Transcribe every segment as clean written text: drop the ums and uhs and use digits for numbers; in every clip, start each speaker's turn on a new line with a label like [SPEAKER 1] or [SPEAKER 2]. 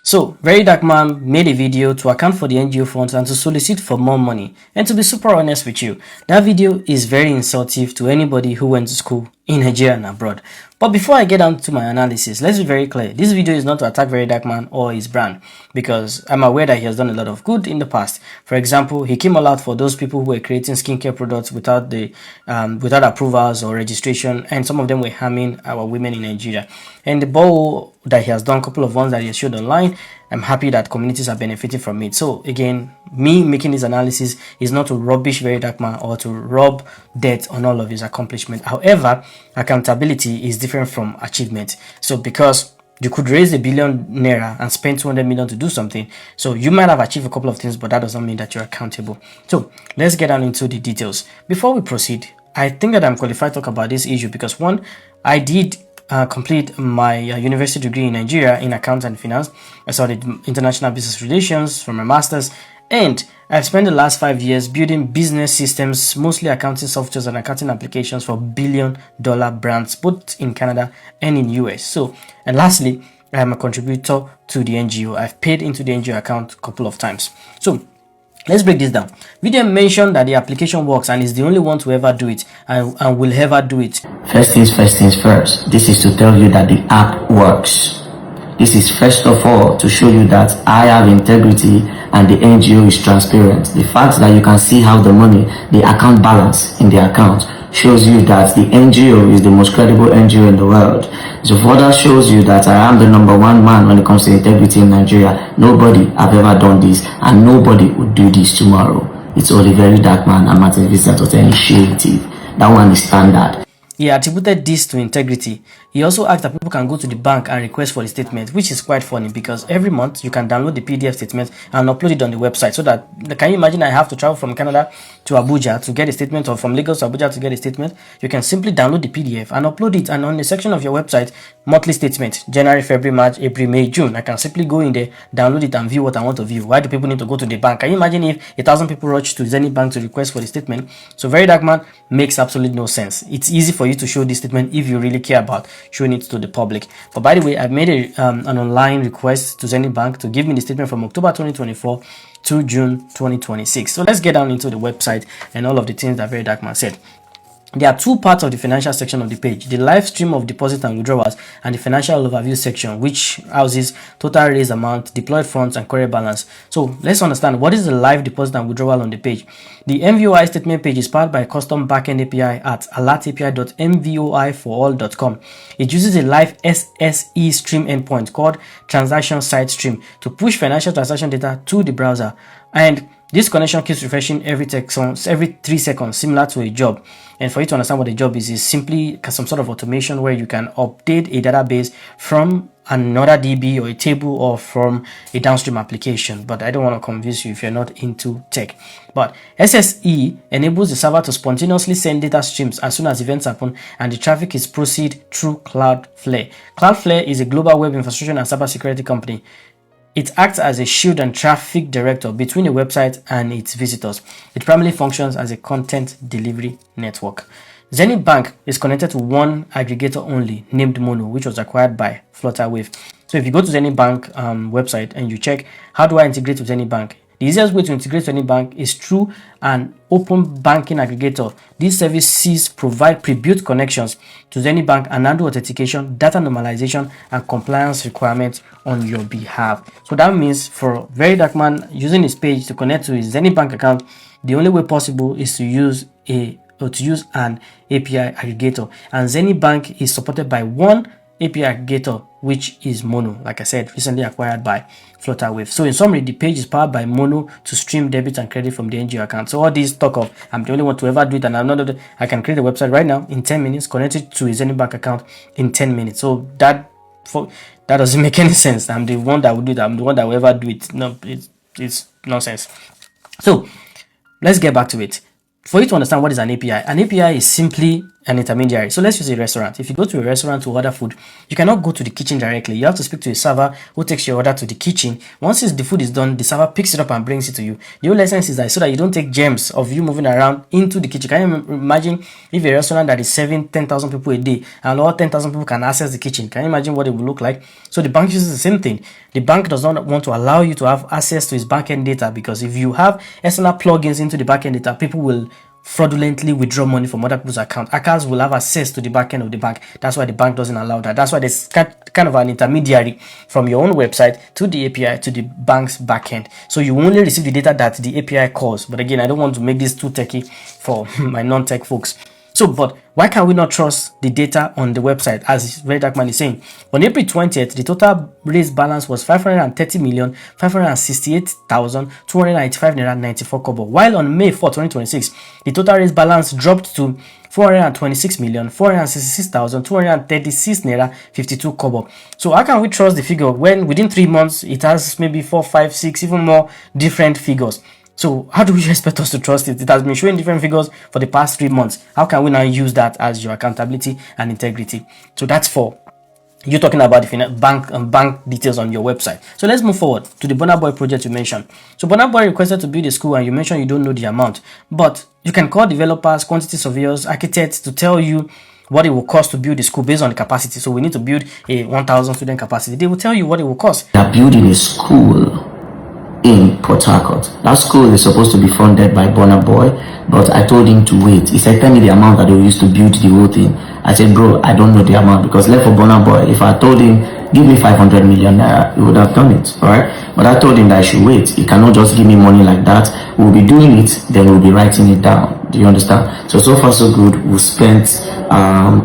[SPEAKER 1] So, VeryDarkMan made a video to account for the NGO funds and to solicit for more money. And to be super honest with you, that video is very insultive to anybody who went to school in Nigeria and abroad. But before I get down to my analysis, let's be very clear. This video is not to attack VeryDarkMan or his brand, because I'm aware that he has done a lot of good in the past. For example, he came all out for those people who were creating skincare products without approvals or registration, and some of them were harming our women in Nigeria. And the ball that he has done, a couple of ones that he has showed online, I'm happy that communities are benefiting from it. So again, me making this analysis is not to rubbish VeryDarkMan or to rub dirt on all of his accomplishment. However, accountability is different from achievement. So because you could raise ₦1 billion and spend 200 million to do something, so you might have achieved a couple of things, but that doesn't mean that you're accountable. So let's get down into the details. Before we proceed, I think that I'm qualified to talk about this issue because one, I did complete my university degree in Nigeria in accounts and finance. I studied international business relations from my master's, and I've spent the last 5 years building business systems, mostly accounting softwares and accounting applications for billion-dollar brands, both in Canada and in US. So, and lastly, I am a contributor to the NGO. I've paid into the NGO account a couple of times. So, let's break this down. VDM mentioned that the application works and is the only one to ever do it and will ever do it.
[SPEAKER 2] First things first. This is to tell you that the app works. This is first of all to show you that I have integrity and the NGO is transparent. The fact that you can see how the money, the account balance in the account shows you that the NGO is the most credible NGO in the world. So further shows you that I am the #1 man when it comes to integrity in Nigeria. Nobody have ever done this and nobody would do this tomorrow. It's only VeryDarkMan and Martin Vincent initiative. That one is standard.
[SPEAKER 1] He attributed this to integrity. He also asked that people can go to the bank and request for the statement, which is quite funny because every month you can download the PDF statement and upload it on the website. So that, can you imagine I have to travel from Canada to Abuja to get a statement, or from Lagos to Abuja to get a statement? You can simply download the PDF and upload it, and on the section of your website, monthly statement, January, February, March, April, May, June. I can simply go in there, download it and view what I want to view. Why do people need to go to the bank? Can you imagine if 1,000 people rush to any bank to request for the statement? So VeryDarkMan makes absolutely no sense. It's easy for you to show this statement if you really care about showing it to the public. But by the way, I've made an online request to Zenith Bank to give me the statement from October 2024 to June 2026. So let's get down into the website and all of the things that VeryDarkMan said. There are two parts of the financial section of the page: the live stream of deposits and withdrawals, and the financial overview section, which houses total raised amount, deployed funds, and current balance. So let's understand what is the live deposit and withdrawal on the page. The MVOI statement page is powered by a custom backend API at alertapi.mvoiforall.com. It uses a live SSE stream endpoint called transaction side stream to push financial transaction data to the browser, and this connection keeps refreshing every 3 seconds, similar to a job. And for you to understand what a job is simply some sort of automation where you can update a database from another DB or a table or from a downstream application. But I don't want to confuse you if you're not into tech. But SSE enables the server to spontaneously send data streams as soon as events happen, and the traffic is processed through Cloudflare. Cloudflare is a global web infrastructure and cybersecurity company. It acts as a shield and traffic director between a website and its visitors. It primarily functions as a content delivery network. Zenith Bank is connected to one aggregator only, named Mono, which was acquired by Flutterwave. So if you go to Zenith Bank website and you check, how do I integrate with Zenith Bank? The easiest way to integrate with any bank is through an open banking aggregator. These services provide pre-built connections to any bank and handle authentication, data normalization, and compliance requirements on your behalf. So that means for VeryDarkMan using his page to connect to his any bank account, the only way possible is to use an API aggregator. And Zenith Bank is supported by one API aggregator, which is Mono, like I said, recently acquired by Flutterwave. So in summary, the page is powered by Mono to stream debit and credit from the NGO account. So all this talk of I'm the only one to ever do it, and I can create a website right now in 10 minutes, connect it to his Zenith Bank account in 10 minutes. So that doesn't make any sense. I'm the one that would do that. I'm the one that will ever do it. No, it's nonsense. So let's get back to it. For you to understand what is an API is simply an intermediary. So let's use a restaurant. If you go to a restaurant to order food, you cannot go to the kitchen directly. You have to speak to a server who takes your order to the kitchen. Once the food is done, the server picks it up and brings it to you. The whole essence is that so that you don't take germs of you moving around into the kitchen. Can you imagine if a restaurant that is serving 10,000 people a day and all 10,000 people can access the kitchen? Can you imagine what it would look like? So the bank uses the same thing. The bank does not want to allow you to have access to its backend data, because if you have external plugins into the backend data, people will fraudulently withdraw money from other people's account. Hackers will have access to the backend of the bank. That's why the bank doesn't allow that. That's why there's kind of an intermediary from your own website to the API to the bank's backend. So you only receive the data that the API calls. But again, I don't want to make this too techy for my non-tech folks. So, but why can we not trust the data on the website? As VeryDarkMan is saying, on April 20th, the total raised balance was 530,568,295 naira 94 kobo. While on May 4, 2026, the total raised balance dropped to 426,466,236 naira 52 kobo. So how can we trust the figure when within 3 months it has maybe 4, 5, 6, even more different figures? So how do we expect us to trust it? It has been showing different figures for the past 3 months. How can we now use that as your accountability and integrity? So that's for you talking about the bank details on your website. So let's move forward to the Burna Boy project you mentioned. So Burna Boy requested to build a school, and you mentioned you don't know the amount, but you can call developers, quantity surveyors, architects to tell you what it will cost to build the school based on the capacity. So we need to build a 1,000 student capacity. They will tell you what it will cost.
[SPEAKER 2] They are building a school in Port Harcourt. That school is supposed to be funded by Burna Boy, but I told him to wait. He said, tell me the amount that they will use to build the whole thing. I said, bro, I don't know the amount, because left for Burna Boy, if I told him, give me 500 million naira, he would have done it, alright? But I told him that I should wait. He cannot just give me money like that. We'll be doing it, then we'll be writing it down. Do you understand? So far so good. We've spent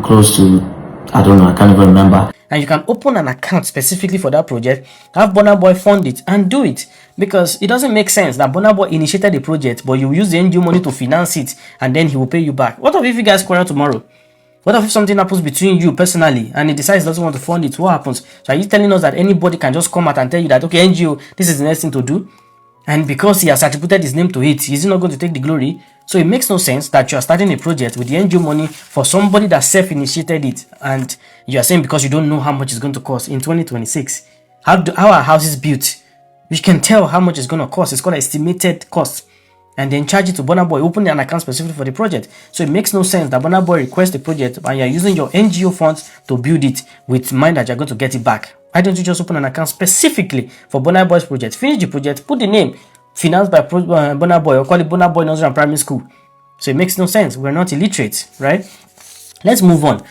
[SPEAKER 2] close to, I don't know, I can't even remember.
[SPEAKER 1] And you can open an account specifically for that project, have Burna Boy fund it, and do it. Because it doesn't make sense that Burna Boy initiated the project, but you use the NG0 money to finance it, and then he will pay you back. What if you guys quarrel tomorrow? What if something happens between you personally, and he decides he doesn't want to fund it? What happens? So are you telling us that anybody can just come out and tell you that, okay, NG0, this is the next thing to do? And because he has attributed his name to it, is he not going to take the glory? So it makes no sense that you are starting a project with the NG0 money for somebody that self-initiated it, and you are saying because you don't know how much it's going to cost in 2026. How are houses built? You can tell how much it's going to cost. It's called estimated cost. And then charge it to Burna Boy, open an account specifically for the project. So it makes no sense that Burna Boy requests the project and you're using your NG0 funds to build it with mind that you're going to get it back. Why don't you just open an account specifically for Burna Boy's project? Finish the project, put the name financed by Burna Boy, or call it Burna Boy Nursery and Primary School. So it makes no sense. We're not illiterate, right? Let's move on.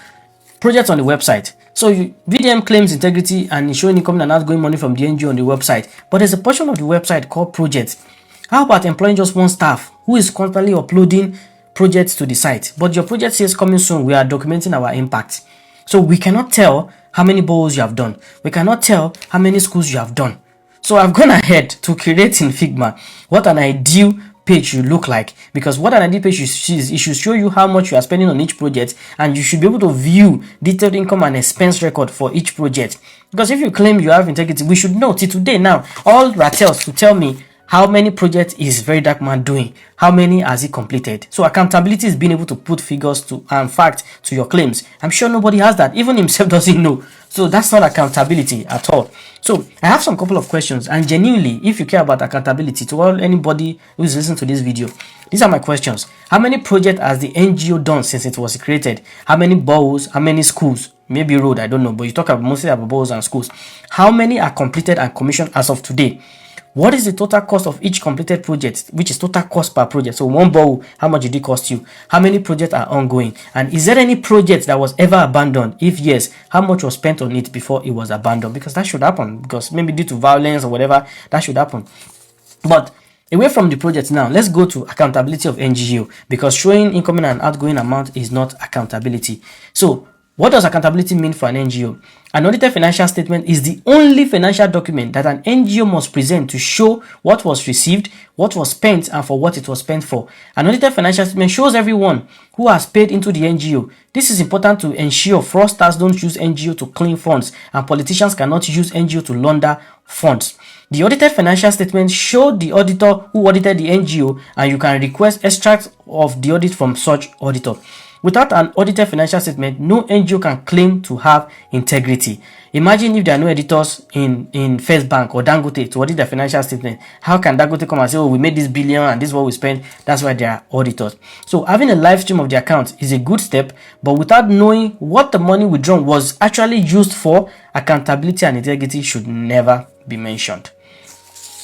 [SPEAKER 1] Projects on the website. So VDM claims integrity and is showing incoming and outgoing money from the NG on the website. But there's a portion of the website called projects. How about employing just one staff who is constantly uploading projects to the site? But your project says coming soon, we are documenting our impact. So we cannot tell how many bowls you have done. We cannot tell how many schools you have done. So I've gone ahead to create in Figma what an ideal page should look like, because what an ideal page is, it should show you how much you are spending on each project, and you should be able to view detailed income and expense record for each project. Because if you claim you have integrity, we should know till today now all Rattels to tell me how many projects is VeryDarkMan doing, how many has he completed. So accountability is being able to put figures to and fact to your claims. I'm sure nobody has that, even himself doesn't know. So that's not accountability at all. So I have some couple of questions, and genuinely, if you care about accountability, to all anybody who is listening to this video, these are my questions. How many projects has the NG0 done since it was created? How many boroughs? How many schools? Maybe road, I don't know, but you talk about mostly about boroughs and schools. How many are completed and commissioned as of today? What is the total cost of each completed project, which is total cost per project? So one borough, how much did it cost you? How many projects are ongoing? And is there any project that was ever abandoned? If yes, how much was spent on it before it was abandoned? Because that should happen, because maybe due to violence or whatever, that should happen. But away from the project now, let's go to accountability of NG0, because showing incoming and outgoing amount is not accountability. So what does accountability mean for an NG0? An audited financial statement is the only financial document that an NG0 must present to show what was received, what was spent, and for what it was spent for. An audited financial statement shows everyone who has paid into the NG0. This is important to ensure fraudsters don't use NG0 to clean funds, and politicians cannot use NG0 to launder funds. The audited financial statement showed the auditor who audited the NG0, and you can request extracts of the audit from such auditor. Without an audited financial statement, no NGO can claim to have integrity. Imagine if there are no editors in First Bank or Dangote to audit the financial statement. How can Dangote come and say, oh, we made this billion and this is what we spent? That's why there are auditors. So having a live stream of the account is a good step, but without knowing what the money withdrawn was actually used for, accountability and integrity should never be mentioned.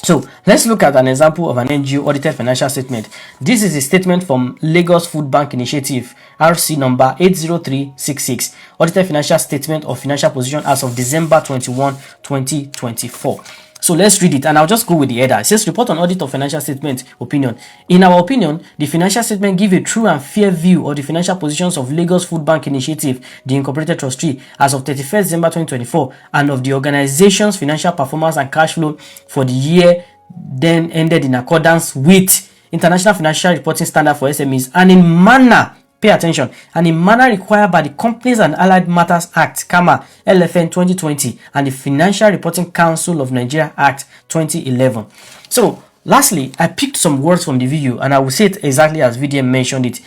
[SPEAKER 1] So let's look at an example of an NGO audited financial statement. This is a statement from Lagos Food Bank Initiative, RC number 80366, audited financial statement of financial position as of December 21, 2024. So let's read it, and I'll just go with the header. It says, report on audit of financial statement opinion. In our opinion, the financial statement gives a true and fair view of the financial positions of Lagos Food Bank Initiative, the incorporated trustee, as of 31st December 2024, and of the organization's financial performance and cash flow for the year then ended in accordance with International Financial Reporting Standard for SMEs, and in manner, pay attention, and in manner required by the Companies and Allied Matters Act, LFN 2020, and the Financial Reporting Council of Nigeria Act 2011. So, lastly, I picked some words from the video, and I will say it exactly as VDM mentioned it.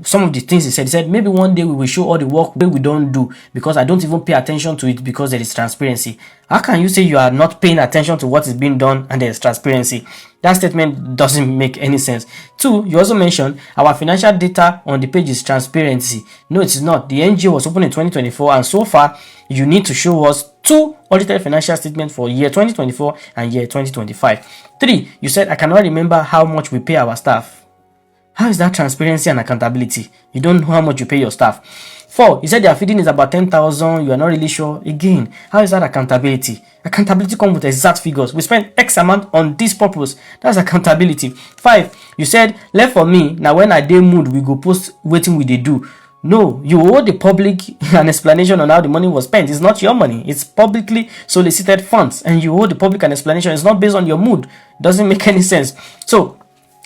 [SPEAKER 1] Some of the things he said, maybe one day we will show all the work we don't do because I don't even pay attention to it because there is transparency. How can you say you are not paying attention to what is being done and there is transparency? That statement doesn't make any sense. 2, you also mentioned our financial data on the page is transparency. No, it is not. The NGO was opened in 2024, and so far you need to show us 2 audited financial statements for year 2024 and year 2025. 3, you said I cannot remember how much we pay our staff. How is that transparency and accountability? You don't know how much you pay your staff. 4, you said their feeding is about 10,000. You are not really sure. Again, how is that accountability? Accountability comes with exact figures. We spent X amount on this purpose. That's accountability. 5, you said, left for me. Now when I dey mood, we go post waiting we dey do. No, you owe the public an explanation on how the money was spent. It's not your money. It's publicly solicited funds. And you owe the public an explanation. It's not based on your mood. Doesn't make any sense. So,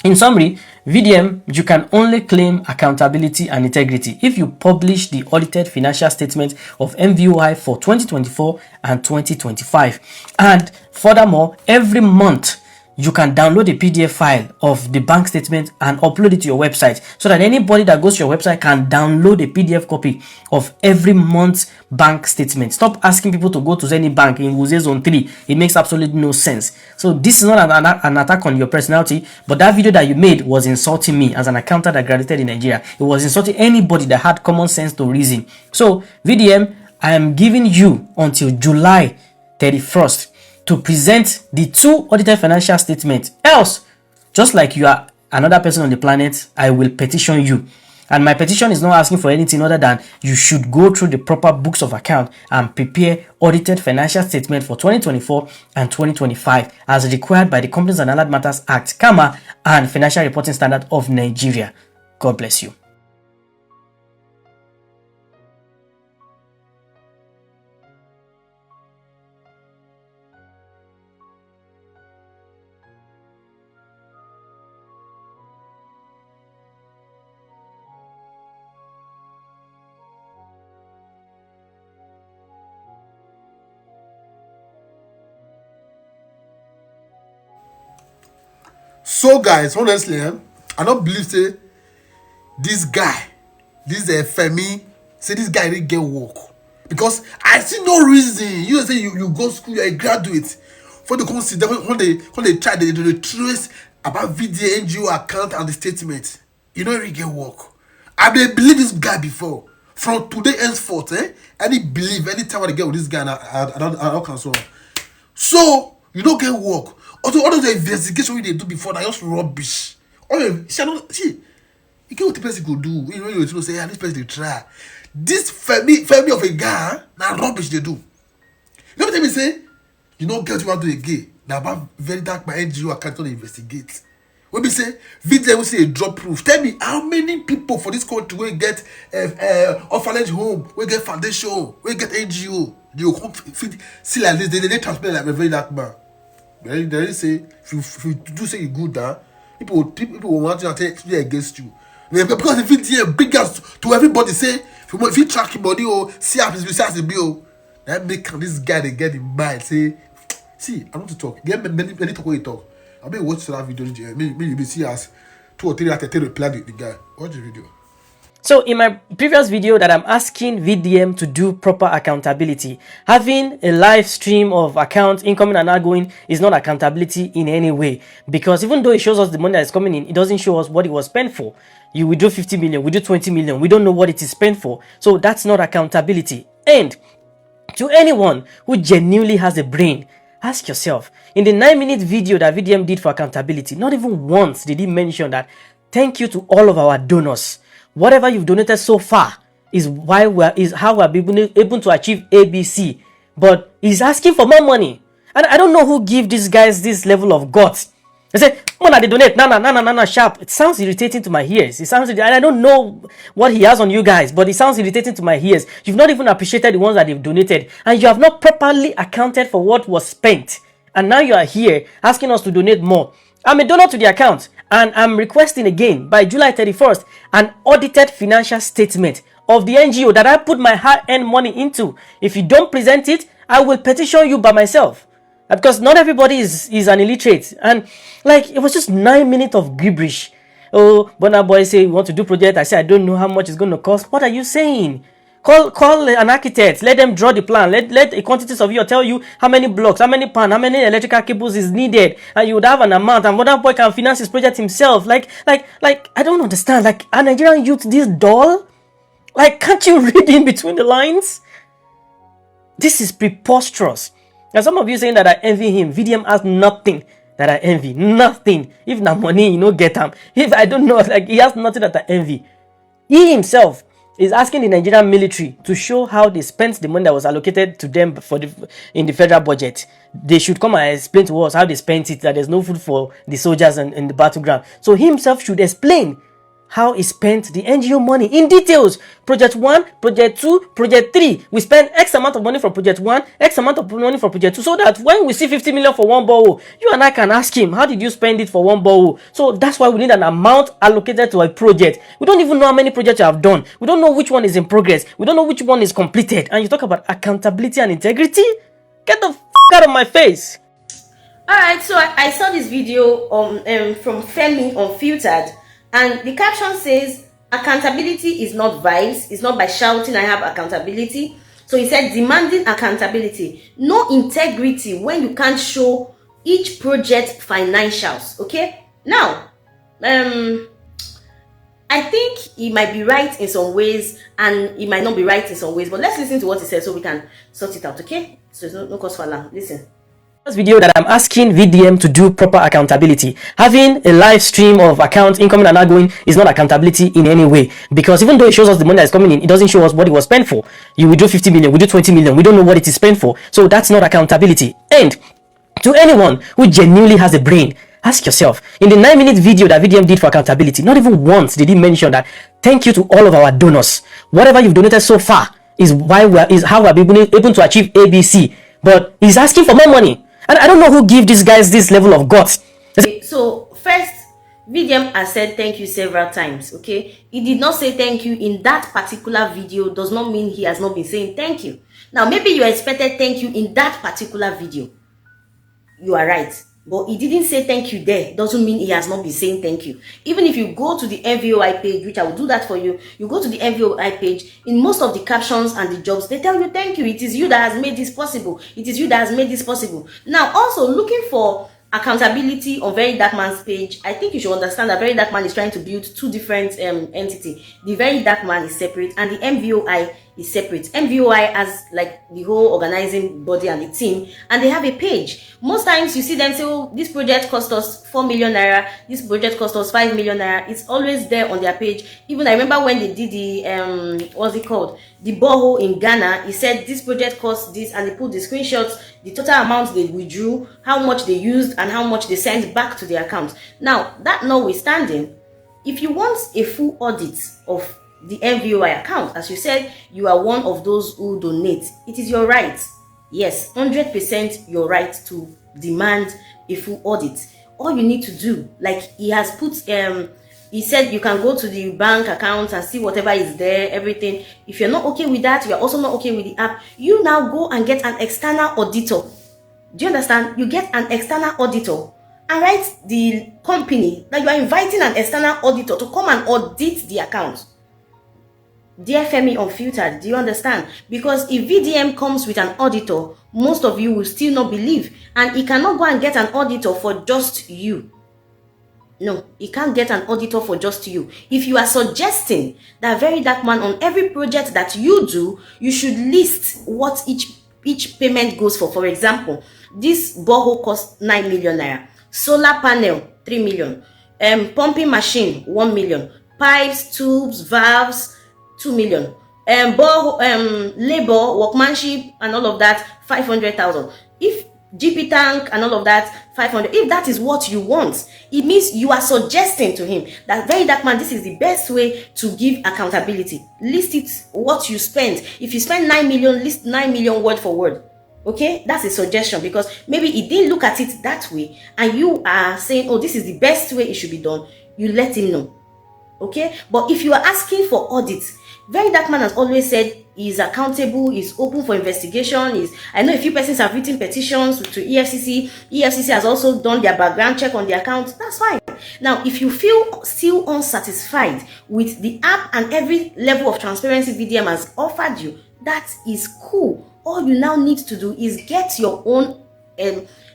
[SPEAKER 1] in summary, VDM, you can only claim accountability and integrity if you publish the audited financial statement of MVOI for 2024 and 2025. And furthermore, every month, you can download a PDF file of the bank statement and upload it to your website so that anybody that goes to your website can download a PDF copy of every month's bank statement. Stop asking people to go to any bank in Wuse Zone 3. It makes absolutely no sense. So this is not an attack on your personality, but that video that you made was insulting me as an accountant that graduated in Nigeria. It was insulting anybody that had common sense to reason. So VDM, I am giving you until July 31st to present the 2 audited financial statements. Else, just like you are another person on the planet, I will petition you. And my petition is not asking for anything other than you should go through the proper books of account and prepare audited financial statement for 2024 and 2025 as required by the Companies and Allied Matters Act, and Financial Reporting Standard of Nigeria. God bless you.
[SPEAKER 3] So guys, honestly, I don't believe say this guy, this Femi, say this guy didn't get work because I see no reason. You say you go school, you're a graduate, for the consider when they try they trace about VDM NGO account and the statement. You don't really get work. I believe this guy before. From today henceforth, I didn't believe anytime I get with this guy, I don't cancel. So you don't get work. Also, all those investigation we they do before, that just rubbish. Oh, see, you get what the person could do. You know, you say, this person they try. This Femi of a guy, now rubbish they do. You know what I mean? Say, you don't get what to do again. Now about VeryDarkMan NG0 account to investigate. When we say VDM, we say a drop proof. Tell me how many people for this country will get orphanage home, will get foundation, will get NGO. They will come see like this. They transparent like a VeryDarkMan. They say if you do say you good, people will want to take against you. Because if VDM bring us to everybody say if you track your body or see how the bill, that make this guy they get in mind. Say, see, I want to talk. Get many talk when you talk. I mean, watch that video. Maybe you see us 2 or 3 after 10 reply the guy. Watch the video.
[SPEAKER 1] So in my previous video that I'm asking VDM to do proper accountability, having a live stream of accounts incoming and outgoing is not accountability in any way, because even though it shows us the money that is coming in, it doesn't show us what it was spent for. You withdraw 50 million, we do 20 million, we don't know what it is spent for. So that's not accountability. And to anyone who genuinely has a brain, ask yourself, in the 9-minute video that VDM did for accountability, not even once did he mention that thank you to all of our donors. Whatever you've donated so far is how we're able to achieve ABC. But he's asking for more money. And I don't know who give these guys this level of guts. They say, "Mona, they donate. No, sharp." It sounds irritating to my ears. And I don't know what he has on you guys, but it sounds irritating to my ears. You've not even appreciated the ones that they've donated, and you have not properly accounted for what was spent. And now you are here asking us to donate more. I'm a donor to the account, and I'm requesting again by July 31st an audited financial statement of the NGO that I put my hard-earned money into. If you don't present it, I will petition you by myself. Because not everybody is an illiterate. And like, it was just 9 minutes of gibberish. Oh, Burna Boy say we want to do project. I say I don't know how much it's going to cost. What are you saying? Call an architect. Let them draw the plan. Let a quantity surveyor tell you how many blocks, how many pan, how many electrical cables is needed, and you would have an amount. And Burna Boy can finance his project himself. Like I don't understand. Like, are Nigerian youth this dull? Like, can't you read in between the lines? This is preposterous. Now, some of you saying that I envy him. VDM has nothing that I envy. Nothing. If not money, you know, get him. If I don't know, like, he has nothing that I envy. He himself is asking the Nigerian military to show how they spent the money that was allocated to them in the federal budget. They should come and explain to us how they spent it, that there's no food for the soldiers in the battleground. So he himself should explain how he spent the NGO money in details. Project 1, Project 2, Project 3. We spend X amount of money for Project 1, X amount of money for Project 2, so that when we see 50 million for one borehole, you and I can ask him, how did you spend it for one borehole? So that's why we need an amount allocated to a project. We don't even know how many projects you have done. We don't know which one is in progress. We don't know which one is completed. And you talk about accountability and integrity? Get the f*** out of my face.
[SPEAKER 4] Alright, so I saw this video from Femi Unfiltered. And the caption says, accountability is not vibes. It's not by shouting, I have accountability. So he said, demanding accountability. No integrity when you can't show each project financials. Okay? Now, I think he might be right in some ways and he might not be right in some ways. But let's listen to what he said so we can sort it out. Okay? So it's no cause for alarm. Listen.
[SPEAKER 1] This video that I'm asking VDM to do proper accountability. Having a live stream of accounts incoming and outgoing is not accountability in any way, because even though it shows us the money that is coming in, it doesn't show us what it was spent for. You withdraw 50 million, we do 20 million, we don't know what it is spent for. So that's not accountability. And to anyone who genuinely has a brain, ask yourself, in the 9-minute video that VDM did for accountability, not even once did he mention that thank you to all of our donors. Whatever you've donated so far is how we're able to achieve ABC. But he's asking for more money. And I don't know who give these guys this level of guts.
[SPEAKER 4] Okay, so first, VDM has said thank you several times. Okay, he did not say thank you in that particular video. Does not mean he has not been saying thank you. Now, maybe you expected thank you in that particular video. You are right. But he didn't say thank you there. Doesn't mean he has not been saying thank you. Even if you go to the NVOI page, which I will do that for you, you go to the NVOI page, in most of the captions and the jobs, they tell you thank you. It is you that has made this possible. It is you that has made this possible. Now, also looking for accountability on VeryDarkMan's page, I think you should understand that VeryDarkMan is trying to build two different entities. The VeryDarkMan is separate and the NVOI is separate. NVOI has like the whole organizing body and the team, and they have a page. Most times you see them say, oh, this project cost us 4 million naira, this project cost us 5 million naira. It's always there on their page. Even I remember when they did the what's it called, the borehole in Ghana, he said this project cost this, and they put the screenshots, the total amount they withdrew, how much they used, and how much they sent back to their account. Now, that notwithstanding, if you want a full audit of the NVOI account, as you said, you are one of those who donate, it is your right, yes, 100% your right to demand a full audit. All you need to do, like he has put, he said you can go to the bank account and see whatever is there, everything. If you're not okay with that, you're also not okay with the app, you now go and get an external auditor. Do you understand? You get an external auditor and write the company that you are inviting an external auditor to come and audit the account. Dear Femi Unfiltered, do you understand? Because if VDM comes with an auditor, most of you will still not believe. And he cannot go and get an auditor for just you. No, he can't get an auditor for just you. If you are suggesting that VeryDarkMan on every project that you do, you should list what each payment goes for. For example, this borehole costs 9 million naira. Solar panel, 3 million. Pumping machine, 1 million. Pipes, tubes, valves, 2 million. Labor, workmanship, and all of that, 500,000. If GP tank and all of that, 500. If that is what you want, it means you are suggesting to him that VeryDarkMan, this is the best way to give accountability. List it, what you spend. If you spend 9 million, list 9 million word for word. Okay, that's a suggestion, because maybe he didn't look at it that way, and you are saying, oh, this is the best way it should be done. You let him know. Okay, but if you are asking for audits, VeryDarkMan has always said he's accountable, he's open for investigation. I know a few persons have written petitions to EFCC. EFCC has also done their background check on the account. That's fine. Now, if you feel still unsatisfied with the app and every level of transparency VDM has offered you, that is cool. All you now need to do is get your own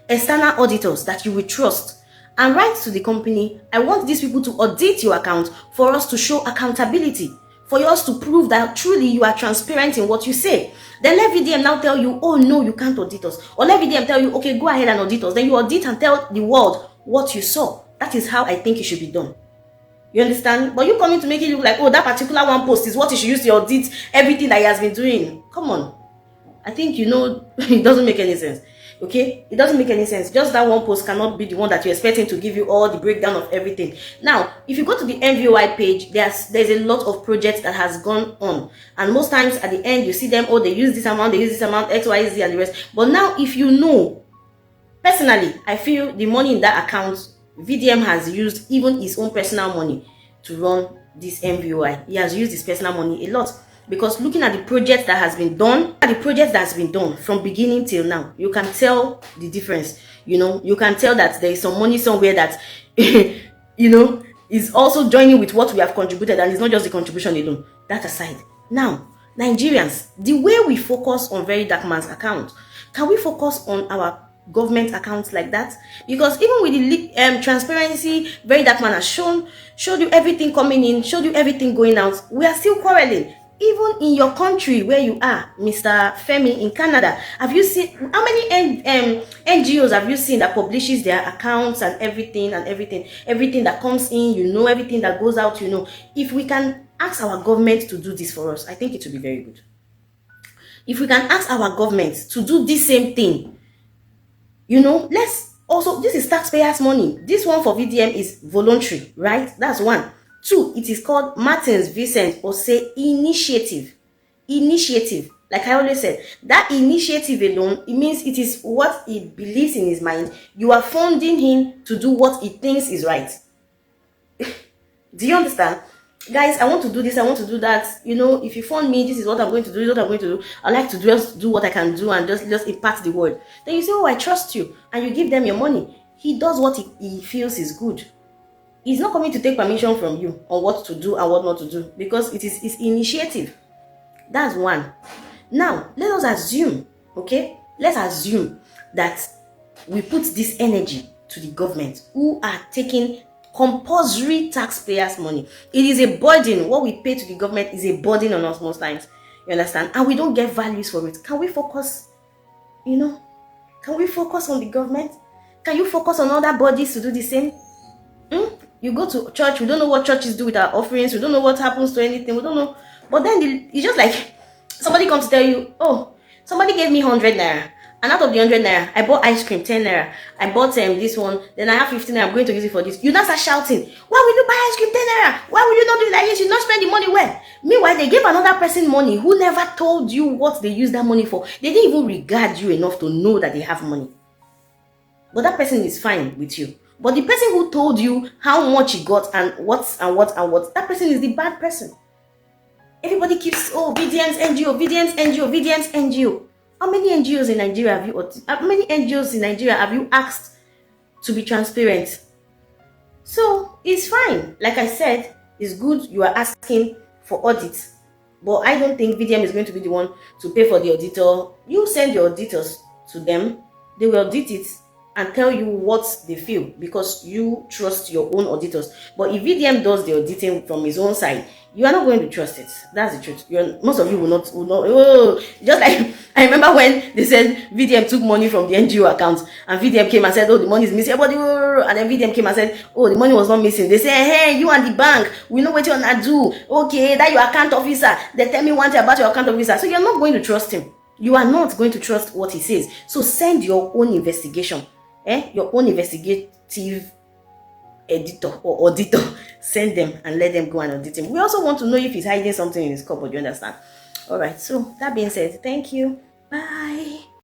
[SPEAKER 4] external auditors that you will trust and write to the company. I want these people to audit your account for us to show accountability, for us to prove that truly you are transparent in what you say. Then let VDM now tell you, oh no, you can't audit us. Or let VDM tell you, okay, go ahead and audit us. Then you audit and tell the world what you saw. That is how I think it should be done. You understand? But you coming to make it look like, oh, that particular one post is what you should use to audit everything that he has been doing. Come on. I think you know it doesn't make any sense. Okay, it doesn't make any sense. Just that one post cannot be the one that you're expecting to give you all the breakdown of everything. Now, if you go to the NVOI page, there's a lot of projects that has gone on, and most times at the end you see them, oh, they use this amount, they use this amount, X, Y, Z, and the rest. But now, if you know, personally, I feel the money in that account, VDM has used even his own personal money to run this NVOI. He has used his personal money a lot. Because looking at the project that has been done, from beginning till now, you can tell the difference. You know, you can tell that there is some money somewhere that, you know, is also joining with what we have contributed, and it's not just the contribution alone. That aside, now, Nigerians, the way we focus on VeryDarkMan's account, can we focus on our government accounts like that? Because even with the transparency VeryDarkMan has showed you everything coming in, showed you everything going out, we are still quarreling. Even in your country where you are, Mr. Femi, in Canada, have you seen how many NGOs have you seen that publishes their accounts and everything that comes in, you know, everything that goes out, you know? If we can ask our government to do this for us, I think it will be very good. If we can ask our government to do this same thing, you know, let's also, this is taxpayers' money. This one for VDM is voluntary, right? That's one. 2, it is called Martins Vincent Ose Initiative. Initiative. Like I always said, that initiative alone, it means it is what he believes in his mind. You are funding him to do what he thinks is right. Do you understand? Guys, I want to do this, I want to do that. You know, if you fund me, this is what I'm going to do, this is what I'm going to do. I like to just do what I can do and just impart the word. Then you say, oh, I trust you. And you give them your money. He does what he feels is good. He's not coming to take permission from you on what to do and what not to do, because it is his initiative. That's one. Now, let us assume, okay? Let's assume that we put this energy to the government who are taking compulsory taxpayers' money. It is a burden. What we pay to the government is a burden on us most times. You understand? And we don't get values for it. Can we focus, you know? Can we focus on the government? Can you focus on other bodies to do the same? You go to church, we don't know what churches do with our offerings, we don't know what happens to anything, we don't know. But then it's just like somebody comes to tell you, oh, somebody gave me 100 naira, and out of the 100 naira, I bought ice cream, 10 naira. I bought this one, then I have 15 naira, I'm going to use it for this. You now start shouting, why will you buy ice cream 10 naira? Why will you not do it like this? You not spend the money well. Meanwhile, they gave another person money who never told you what they use that money for. They didn't even regard you enough to know that they have money. But that person is fine with you. But the person who told you how much he got and what, that person is the bad person. Everybody keeps, oh, VDM's NGO, VDM's NGO, VDM's NGO. How many NGOs in Nigeria have you asked to be transparent? So it's fine. Like I said, it's good you are asking for audits. But I don't think VDM is going to be the one to pay for the auditor. You send your auditors to them, they will audit it and tell you what they feel because you trust your own auditors. But if VDM does the auditing from his own side, you are not going to trust it. That's the truth. Most of you will not. Oh, just like I remember when they said VDM took money from the NG0 account, and VDM came and said, "Oh, the money is missing." And then VDM came and said, "Oh, the money was not missing." They say, "Hey, you and the bank, we know what you're gonna do. Okay, that your account officer. They tell me one thing about your account officer." So you're not going to trust him. You are not going to trust what he says. So send your own investigation. Your own investigative editor or auditor, send them and let them go and audit him. We also want to know if he's hiding something in his cupboard, you understand? All right, so that being said, thank you. Bye.